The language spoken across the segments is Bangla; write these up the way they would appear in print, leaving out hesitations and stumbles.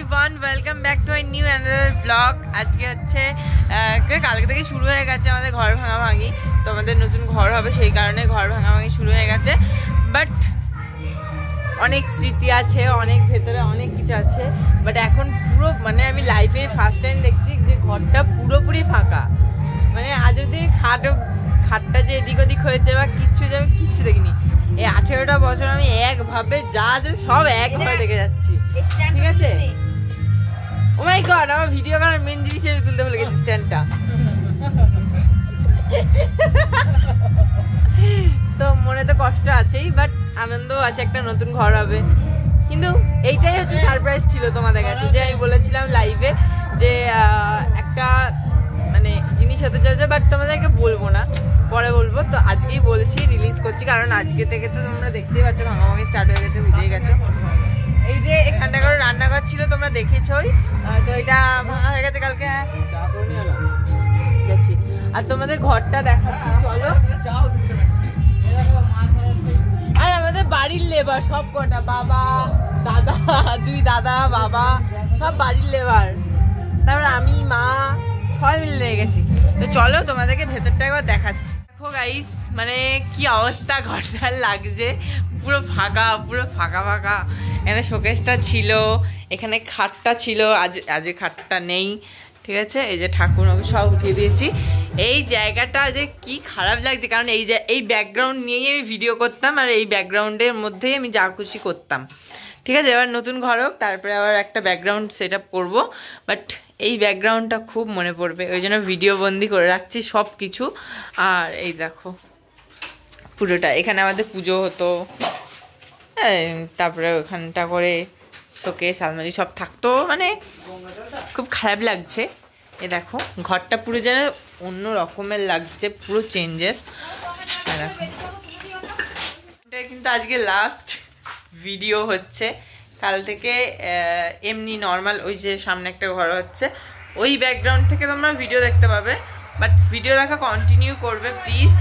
Everyone, welcome back to I knew another blog. আজকে হচ্ছে কালকে থেকে শুরু হয়ে গেছে আমাদের ঘর ভাঙাভাঙি। তো আমাদের নতুন ঘর হবে, সেই কারণে ঘর ভাঙাভাঙি শুরু হয়ে গেছে। বাট অনেক স্মৃতি আছে, অনেক ভেতরে অনেক কিছু আছে। বাট এখন পুরো মানে আমি লাইফে ফার্স্ট টাইম দেখছি যে ঘরটা পুরোপুরি ফাঁকা। মানে আজ অব্দি খাটটা যে এদিক ওদিক হয়েছে বা কিচ্ছু যাবে কিচ্ছু দেখিনি। এই 18টা বছর আমি একভাবে যা আছে সব একভাবে দেখে যাচ্ছি, ঠিক আছে? ও মাই গড, আমার ভিডিও করার মেন জিনিস আমি তুলতে ভুলে গেছি, স্ট্যান্ডটা। তো মনে তো কষ্ট আছেই, বাট আনন্দও আছে, একটা নতুন ঘর হবে। কিন্তু এইটাই হচ্ছে সারপ্রাইজ ছিল তোমাদের কাছে, যে আমি বলেছিলাম লাইভে যে একটা মানে জিনিস হতে চলেছে, বাট তোমাদেরকে বলবো না, পরে বলবো। তো আজকেই বলছি, রিলিজ করছি, কারণ আজকে থেকে তো তোমরা দেখতেই পাচ্ছ ভাঙাভাঙি স্টার্ট হয়ে গেছে, বুঝেই গেছো। এই যে এখানটা করে রান্নাঘর ছিল, তোমরা দেখেছোই। তো এটা ভাঙা হয়ে গেছে কালকে, যাচ্ছি। আর তোমাদের ঘরটা দেখাচ্ছি, চলো। আর আমাদের বাড়ির লেবার সব কটা, বাবা দাদা, দুই দাদা বাবা সব বাড়ির লেবার, তারপর আমি মা সবাই মিলে লেগে গেছি। তো চলো তোমাদেরকে ভেতরটা একবার দেখাচ্ছি। দেখো গাইস, মানে কি অবস্থা ঘরটার লাগছে, পুরো ফাঁকা, পুরো ফাঁকা ফাঁকা। এখানে শোকেসটা ছিল, এখানে খাটটা ছিল, আজ খাটটা নেই, ঠিক আছে? এই যে ঠাকুর সব উঠিয়ে দিয়েছি। এই জায়গাটা যে কি খারাপ লাগছে, কারণ এই ব্যাকগ্রাউন্ড নিয়েই আমি ভিডিও করতাম, আর এই ব্যাকগ্রাউন্ডের মধ্যেই আমি যা খুশি করতাম, ঠিক আছে? এবার নতুন ঘর হোক, তারপরে আবার একটা ব্যাকগ্রাউন্ড সেট আপ করবো। বাট এই ব্যাকগ্রাউন্ডটা খুব মনে পড়বে, ওই জন্য ভিডিও বন্দি করে রাখছি সব কিছু। আর এই দেখো পুরোটা, এখানে আমাদের পুজো হতো, তারপরে ওখানটা করে শোকেস আলমারি সব থাকতো, মানে খুব খারাপ লাগছে। এ দেখো ঘরটা পুরো যেন অন্য রকমের লাগছে, পুরো চেঞ্জেস। দেখো এটা কিন্তু আজকে লাস্ট ভিডিও হচ্ছে, কাল থেকে এমনি নর্মাল ওই যে সামনে একটা ঘর হচ্ছে, ওই ব্যাকগ্রাউন্ড থেকে তোমরা ভিডিও দেখতে পাবে। বাট ভিডিও দেখা কন্টিনিউ করবে প্লিজ,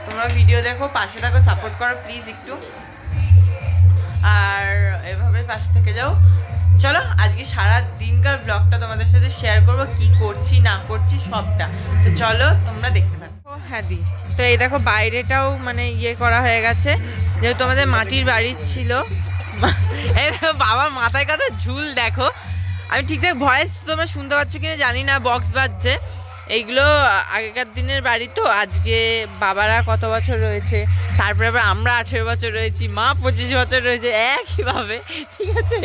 তোমরা ভিডিও দেখো, পাশে থাকো, সাপোর্ট করো প্লিজ একটু, আর এভাবে পাশে থেকে যাও। চলো আজকে সারা দিনকার ব্লগটা তোমাদের সাথে শেয়ার করবো, কি করছি না করছি সবটা। তো চলো তোমরা দেখতে থাকো। হ্যাঁ দি, তো এই দেখো বাইরেটাও মানে ইয়ে করা হয়ে গেছে, যেহেতু আমাদের মাটির বাড়ির ছিল। এই দেখো বাবার মাথায় কথা ঝুল, দেখো আমি ঠিকঠাক ভয়েস তোমরা শুনতে পাচ্ছ কিনা জানি না, বক্স বাজছে। এইগুলো আগেকার দিনের বাড়ি, তো আজকে বাবারা কত বছর রয়েছে, তারপরে আবার আমরা 18 বছর রয়েছি, মা 25 বছর রয়েছে একইভাবে, ঠিক আছে?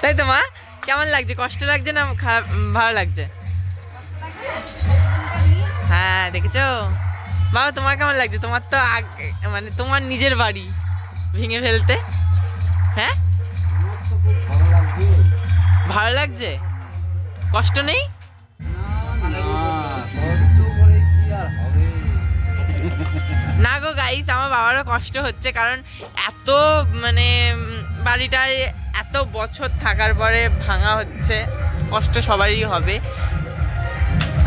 তাই তো মা, কেমন লাগছে? কষ্ট লাগছে না খারাপ, ভালো লাগছে? হ্যাঁ দেখেছো বাবা, তোমার কেমন লাগছে? তোমার তো মানে তোমার নিজের বাড়ি ভেঙে ফেলতে, হ্যাঁ ভালো লাগছে? কষ্ট নেই? না গো গাইস, আমার বাবারও কষ্ট হচ্ছে, কারণ এত মানে বাড়িটায় এত বছর থাকার পরে ভাঙা হচ্ছে, কষ্ট সবারই হবে।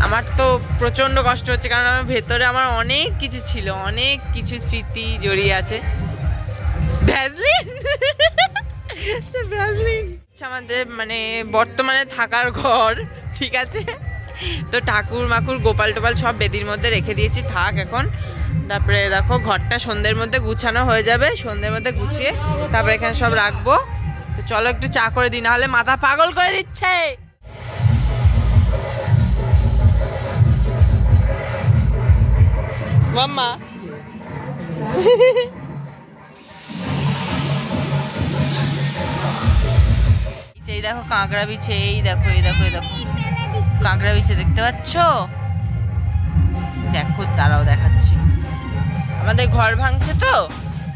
আমার তো প্রচন্ড কষ্ট হচ্ছে, কারণ আমার ভেতরে আমার অনেক কিছু ছিল, অনেক কিছু স্মৃতি জড়িয়ে আছে। ভ্যাসলিন ভ্যাসলিন আমাদের মানে বর্তমানে থাকার ঘর, ঠিক আছে? তো ঠাকুর মাকুর গোপাল টোপাল সব বেদির মধ্যে রেখে দিয়েছি, থাক এখন। তারপরে দেখো ঘরটা সন্ধ্যের মধ্যে গুছানো হয়ে যাবে, সন্ধ্যের মধ্যে গুছিয়ে তারপরে এখানে সব রাখবো। তো চলো একটু চা করে দিই, নাহলে মাথা পাগল করে দিচ্ছে। মাম্মা এই দেখো কাঁকড়া বিছে, এই দেখো এই দেখো এই দেখো কাঁকড়া বিছে, দেখতে পাচ্ছ? দেখো তারাও দেখাচ্ছি, আমাদের ঘর ভাঙছে তো,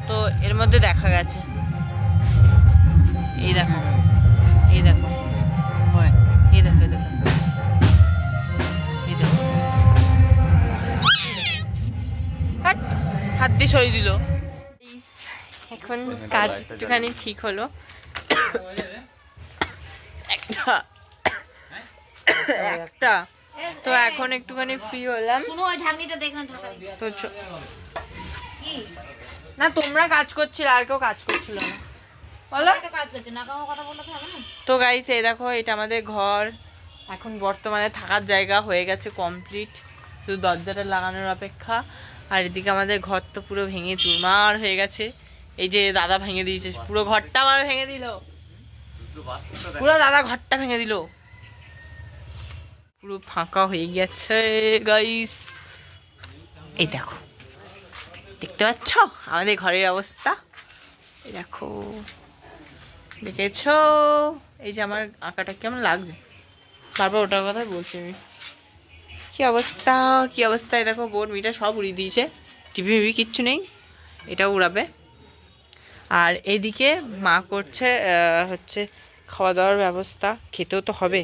তো এর মধ্যে দেখা গেছে। এই দেখো এই দেখো এই দেখো এই দেখো এই দেখো, হাত দিয়ে সরিয়ে দিল। এখন কাজ একটুখানি ঠিক হলো, একটা তো এখন একটুখানি ফ্রি হলাম। তো না তোমরা কাজ করছিলে, আর কেউ কাজ করছিল না। বলো তো গাইস, এই দেখো এটা আমাদের ঘর। এখন বর্তমানে থাকার জায়গা হয়ে গেছে কমপ্লিট, শুধু দরজাটা লাগানোর অপেক্ষা। আর এদিকে আমাদের ঘর তো পুরো ভেঙে চুরমার হয়ে গেছে। এই যে দাদা ভেঙে দিয়েছে পুরো ঘরটা, আমার ভেঙে দিল পুরো, দাদা ঘরটা ভেঙে দিল, পুরো ফাঁকা হয়ে গেছে গাইস। এই দেখো, দেখতে পাচ্ছ আমাদের ঘরের অবস্থা? এই দেখো, দেখেছো? এই যে আমার আঁকাটা কেমন লাগছে, বারবার ওটার কথাই বলছি আমি। কি অবস্থা, কি অবস্থা! এই দেখো, বোর্ড মিটার সব উড়িয়ে দিয়েছে, টিভি মিভি কিচ্ছু নেই, এটাও উড়াবে। আর এইদিকে মা করছে হচ্ছে খাওয়া দাওয়ার ব্যবস্থা। খেতেও তো হবে,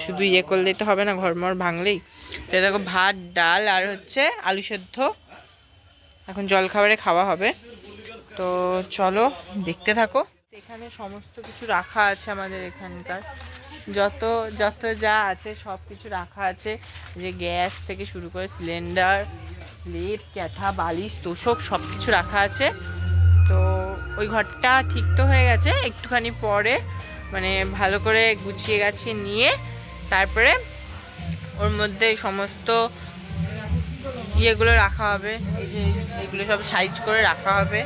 শুধু ইয়ে করলেই তো হবে না, ঘরমর ভাঙলেই। তো দেখো, ভাত ডাল আর হচ্ছে আলু সেদ্ধ এখন জলখাবারে খাওয়া হবে। তো চলো দেখতে থাকো। এখানে সমস্ত কিছু রাখা আছে আমাদের এখানকার, যত যত যা আছে সব কিছু রাখা আছে। যে গ্যাস থেকে শুরু করে সিলিন্ডার, লেপ, ক্যাথা, বালিশ, তোষক সব কিছু রাখা আছে। তো ওই ঘরটা ঠিক তো হয়ে গেছে, একটুখানি পরে মানে ভালো করে গুছিয়ে গাছিয়ে নিয়ে তারপরে ওর মধ্যে সমস্ত ইয়েগুলো রাখা হবে। এই যে এগুলো সব সাইজ করে রাখা হবে।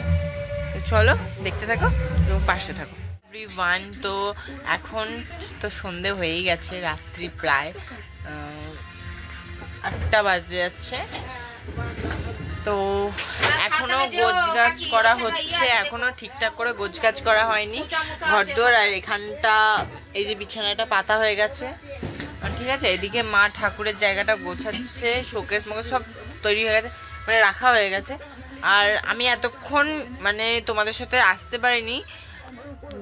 তো চলো দেখতে থাকো এবং পাশে থাকো। এভরিওয়ান, তো এখন তো সন্ধে হয়েই গেছে, রাত্রি প্রায় 8টা বাজতে যাচ্ছে। তো এখনো গোছগাছ করা হচ্ছে, এখনো ঠিকঠাক করে গোছগাছ করা হয়নি ঘরদোর। আর এখানটা এই যে বিছানাটা পাতা হয়ে গেছে, ঠিক আছে। এদিকে মা ঠাকুরের জায়গাটা গোছাচ্ছে, শোকেস মোকেস সব তৈরি হয়ে গেছে, মানে রাখা হয়ে গেছে। আর আমি এতক্ষণ মানে তোমাদের সাথে আসতে পারিনি,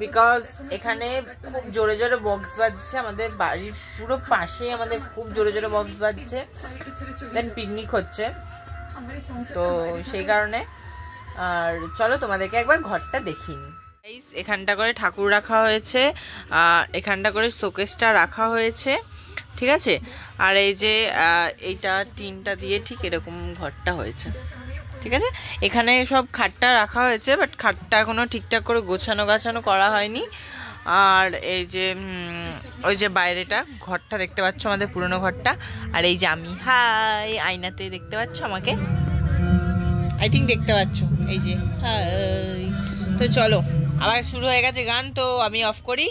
বিকজ এখানে খুব জোরে জোরে বক্স বাজছে, আমাদের বাড়ির পুরো পাশেই আমাদের খুব জোরে জোরে বক্স বাজছে, দেন পিকনিক হচ্ছে, তো সেই কারণে। আর চলো তোমাদেরকে একবার ঘরটা দেখিনি। এখানটা করে ঠাকুর রাখা হয়েছে, আর এখানটা করে শোকেসটা রাখা হয়েছে, ঠিক আছে। আর এই যে এইটা টিনটা দিয়ে ঠিক এরকম ঘরটা হয়েছে, ঠিক আছে। এখানে সব খাটটা রাখা হয়েছে, বাট খাটটা এখনো ঠিকঠাক করে গোছানো করা হয়নি। আর এই যে ওই যে বাইরেটা ঘরটা দেখতে পাচ্ছ, আমাদের পুরনো ঘরটা। আর এই যে আমি, হাই, আয়নাতে দেখতে পাচ্ছ আমাকে, আই থিঙ্ক দেখতে পাচ্ছ, এই যে হাই। তো চলো, আবার শুরু হয়ে গেছে গান, তো আমি অফ করি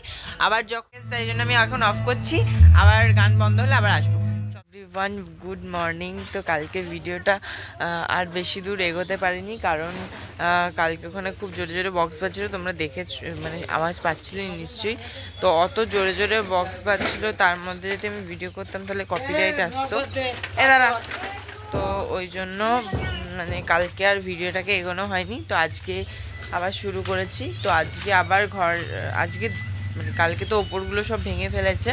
আবার, যখন তাই জন্য আমি এখন অফ করছি, আবার গান বন্ধ হলে আবার আসবো। Everyone, good morning. তো কালকে ভিডিওটা আর বেশি দূর এগোতে পারিনি, কারণ কালকে ওখানে খুব জোরে জোরে বক্স বাজছিল, তোমরা দেখে মানে আওয়াজ পাচ্ছিলে নিশ্চয়ই। তো অত জোরে জোরে বক্স বাজছিল, তার মধ্যে যদি আমি ভিডিও করতাম তাহলে কপিরাইট আসতো, দাঁড়া। তো ওই জন্য মানে কালকে আর ভিডিওটাকে এগোনো হয়নি। তো আজকে আবার শুরু করেছি। তো আজকে আবার আজকে মানে কালকে তো ওপরগুলো সব ভেঙে ফেলেছে,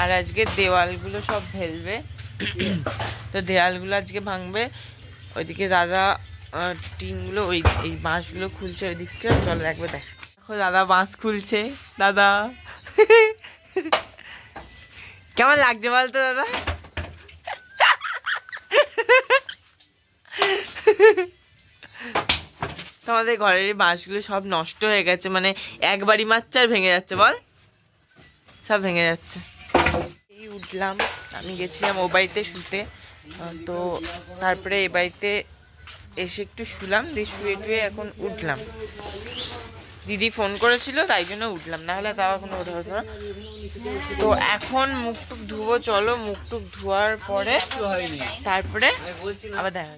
আর আজকে দেওয়ালগুলো সব ফেলবে। তো দেওয়ালগুলো আজকে ভাঙবে। ওইদিকে দাদা টিনগুলো, এই বাঁশগুলো খুলছে ওইদিকে, চলো একবার দেখো দাদা বাঁশ খুলছে। দাদা কেমন লাগছে বলতো দাদা? আমাদের ঘরের বাঁশগুলো সব নষ্ট হয়ে গেছে, মানে একবারই মারছে আর ভেঙে যাচ্ছে, বল, সব ভেঙে যাচ্ছে। এই উঠলাম, আমি গেছিলাম ও বাড়িতে শুতে, তো তারপরে এ বাড়িতে এসে একটু শুলাম, দিয়ে শুয়ে টুয়ে এখন উঠলাম। দিদি ফোন করেছিল তাই জন্য উঠলাম, না হলে তাও এখনো ওঠা হতো না। তো এখন মুখ টুক ধুবো, চলো মুখ টুক ধোয়ার পরে তারপরে আবার দেখা।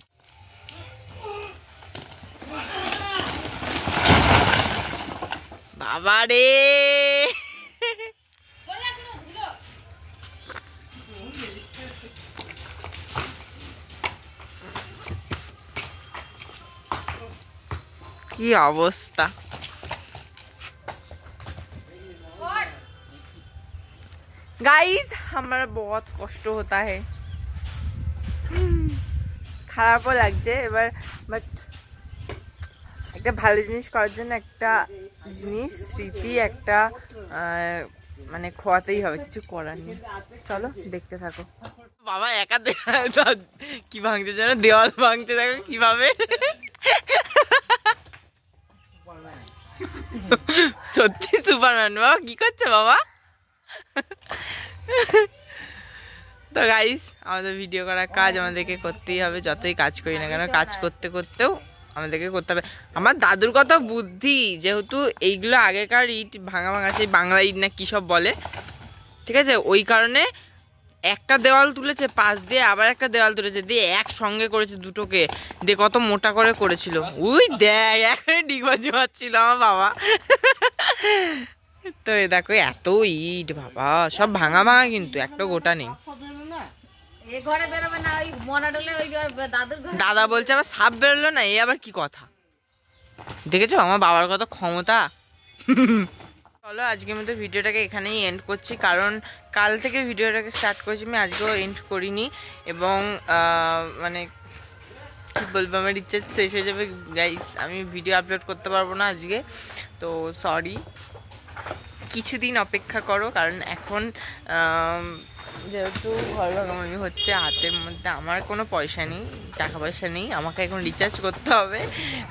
বাবা রে, কি অবস্থা! गाइस हमारा बहुत কষ্ট होता है, খারাপও লাগছে এবার, বাট একটা ভালো জিনিস করার জন্য একটা জিনিস স্মৃতি একটা মানে খোয়াতেই হবে, কিছু করার নেই। চলো দেখতে থাকো। বাবা একা কি ভাঙছে যেন, দেওয়াল ভাঙছে, দেখো কিভাবে। সত্যি সুপারম্যান। বাবা কি করছে বাবা? তো গাইস, আমাদের ভিডিও করার কাজ আমাদেরকে করতেই হবে, যতই কাজ করি না কেন কাজ করতে করতেও আমাদেরকে করতে হবে। আমার দাদুর কত বুদ্ধি, যেহেতু এইগুলো আগেকার ইট ভাঙা ভাঙা, সেই বাংলা ইট না কী সব বলে, ঠিক আছে, ওই কারণে একটা দেওয়াল তুলেছে পাশ দিয়ে, আবার একটা দেওয়াল তুলেছে দিয়ে একসঙ্গে করেছে দুটোকে, দিয়ে কত মোটা করে করেছিল। ওই দেখ এখনই ডিগবাজি মারছিল আমার বাবা। তো এ দেখো এত ইট বাবা, সব ভাঙা ভাঙা কিন্তু একটা গোটা নেই। দাদা বলছে আবার সাপ বেরোলো না, এ আবার কি কথা? দেখেছো আমার বাবার কত ক্ষমতা। চলো আজকের মধ্যে ভিডিওটাকে এখানেই এন্ড করছি, কারণ কাল থেকে ভিডিওটাকে স্টার্ট করেছি আমি, আজকেও এন্ড করিনি। এবং মানে কী বলবো, আমার রিচার্জ শেষ হয়ে যাবে গাইস, আমি ভিডিও আপলোড করতে পারবো না আজকে, তো সরি, কিছুদিন অপেক্ষা করো। কারণ এখন যেহেতু ঘর ভাঙাভাঙি হচ্ছে, হাতের মধ্যে আমার কোনো পয়সা নেই, টাকা পয়সা নেই, আমাকে এখন রিচার্জ করতে হবে।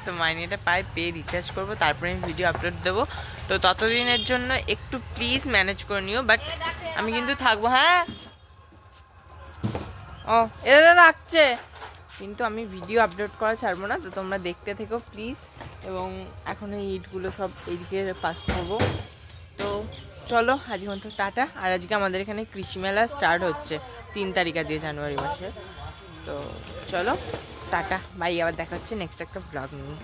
তো মাইনেটা পেয়ে রিচার্জ করবো, তারপরে আমি ভিডিও আপলোড দেবো। তো ততদিনের জন্য একটু প্লিজ ম্যানেজ করে নিও, বাট আমি কিন্তু থাকবো। হ্যাঁ ও এটা রাখছে, কিন্তু আমি ভিডিও আপলোড করা ছাড়বো না, তো তোমরা দেখতে থেকো প্লিজ। এবং এখন এই ইটগুলো সব এইদিকে পাস করবো। তো চলো আজকে মতো টাটা। আর আজকে আমাদের এখানে কৃষি মেলা স্টার্ট হচ্ছে 3 তারিখ, আজকে জানুয়ারি মাসে। তো চলো টাটা বাই, আবার দেখা হচ্ছে নেক্সট একটা ব্লগ নিয়ে।